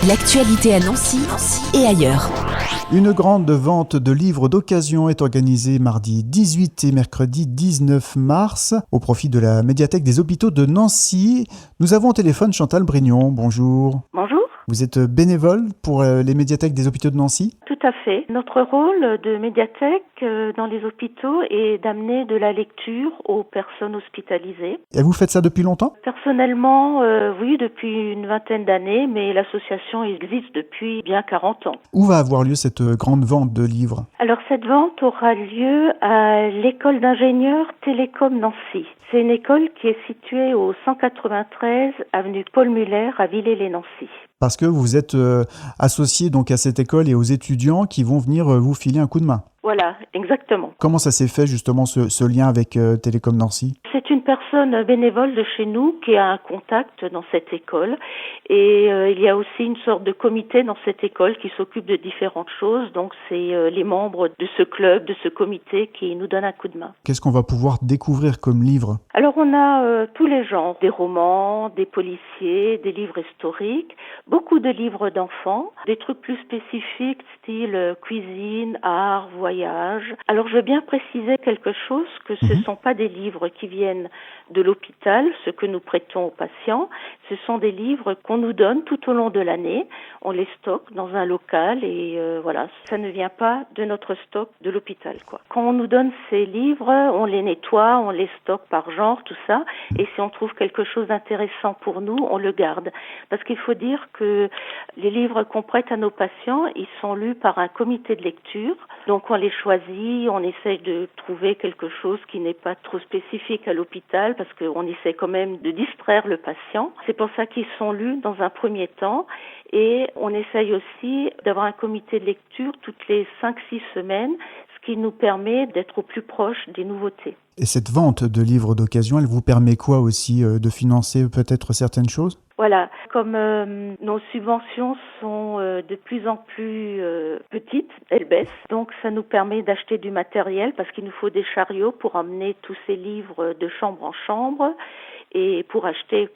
L'actualité à Nancy et ailleurs. Une grande vente de livres d'occasion est organisée mardi 18 et mercredi 19 mars au profit de la médiathèque des hôpitaux de Nancy. Nous avons au téléphone Chantal Brignon. Bonjour. Bonjour. Vous êtes bénévole pour les médiathèques des hôpitaux de Nancy ? Tout à fait. Notre rôle de médiathèque dans les hôpitaux est d'amener de la lecture aux personnes hospitalisées. Et vous faites ça depuis longtemps ? Personnellement, oui, depuis une vingtaine d'années, mais l'association existe depuis bien 40 ans. Où va avoir lieu cette grande vente de livres ? Alors cette vente aura lieu à l'école d'ingénieurs Télécom Nancy. C'est une école qui est située au 193 avenue Paul Muller à Villers-lès-Nancy. Parce que vous êtes associé donc à cette école et aux étudiants qui vont venir vous filer un coup de main. Voilà, exactement. Comment ça s'est fait justement ce lien avec Télécom Nancy ? C'est une personne bénévole de chez nous qui a un contact dans cette école et il y a aussi une sorte de comité dans cette école qui s'occupe de différentes choses. Donc c'est les membres de ce club, de ce comité qui nous donnent un coup de main. Qu'est-ce qu'on va pouvoir découvrir comme livre ? Alors on a tous les genres, des romans, des policiers, des livres historiques, beaucoup de livres d'enfants, des trucs plus spécifiques style cuisine, art, voyage. Alors je veux bien préciser quelque chose, que ce ne sont pas des livres qui viennent de l'hôpital, ce que nous prêtons aux patients. Ce sont des livres qu'on nous donne tout au long de l'année. On les stocke dans un local et voilà, ça ne vient pas de notre stock de l'hôpital, quoi. Quand on nous donne ces livres, on les nettoie, on les stocke par genre, tout ça. Et si on trouve quelque chose d'intéressant pour nous, on le garde. Parce qu'il faut dire que les livres qu'on prête à nos patients, ils sont lus par un comité de lecture. Donc on les choisit, on essaye de trouver quelque chose qui n'est pas trop spécifique à l'hôpital parce qu'on essaie quand même de distraire le patient. C'est pour ça qu'ils sont lus dans un premier temps et on essaye aussi d'avoir un comité de lecture toutes les 5-6 semaines, ce qui nous permet d'être au plus proche des nouveautés. Et cette vente de livres d'occasion, elle vous permet quoi aussi de financer peut-être certaines choses ? Voilà, comme nos subventions sont de plus en plus petites, elles baissent, donc ça nous permet d'acheter du matériel parce qu'il nous faut des chariots pour emmener tous ces livres de chambre en chambre et pour acheter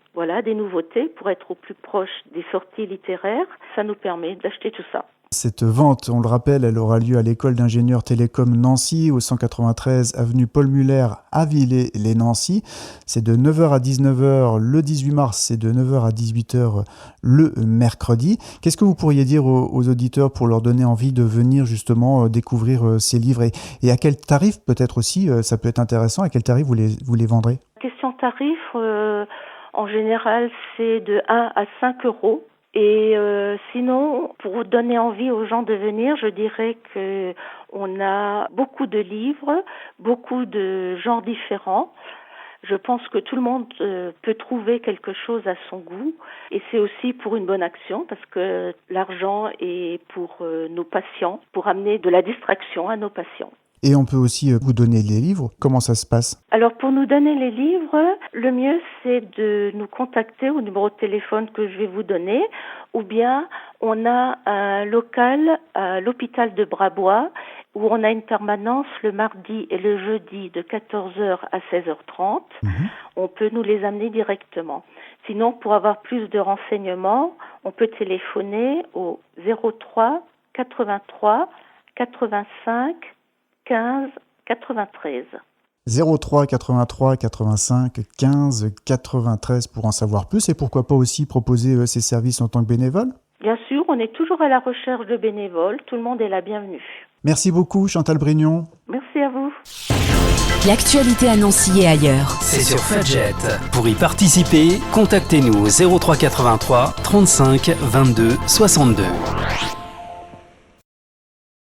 des nouveautés, pour être au plus proche des sorties littéraires, ça nous permet d'acheter tout ça. Cette vente, on le rappelle, elle aura lieu à l'école d'ingénieurs Télécom Nancy, au 193 avenue Paul Muller à Villers-lès-Nancy. C'est de 9h à 19h le 18 mars, c'est de 9h à 18h le mercredi. Qu'est-ce que vous pourriez dire aux auditeurs pour leur donner envie de venir justement découvrir ces livres et à quel tarif peut-être aussi, ça peut être intéressant, à quel tarif vous les vendrez ? Question tarif, en général, c'est de 1 à 5 euros. Et sinon, pour donner envie aux gens de venir, je dirais que on a beaucoup de livres, beaucoup de genres différents. Je pense que tout le monde peut trouver quelque chose à son goût. Et c'est aussi pour une bonne action, parce que l'argent est pour nos patients, pour amener de la distraction à nos patients. Et on peut aussi vous donner les livres. Comment ça se passe ? Alors pour nous donner les livres, le mieux c'est de nous contacter au numéro de téléphone que je vais vous donner, ou bien on a un local à l'hôpital de Brabois où on a une permanence le mardi et le jeudi de 14h à 16h30. On peut nous les amener directement. Sinon, pour avoir plus de renseignements, on peut téléphoner au 03 83 85 15 93. 03 83 85 15 93 pour en savoir plus et pourquoi pas aussi proposer ces services en tant que bénévole ? Bien sûr, on est toujours à la recherche de bénévoles. Tout le monde est la bienvenue. Merci beaucoup Chantal Brignon. Merci à vous. L'actualité à Nancy et ailleurs. C'est sur Fudget. Pour y participer, contactez-nous au 03 83 35 22 62.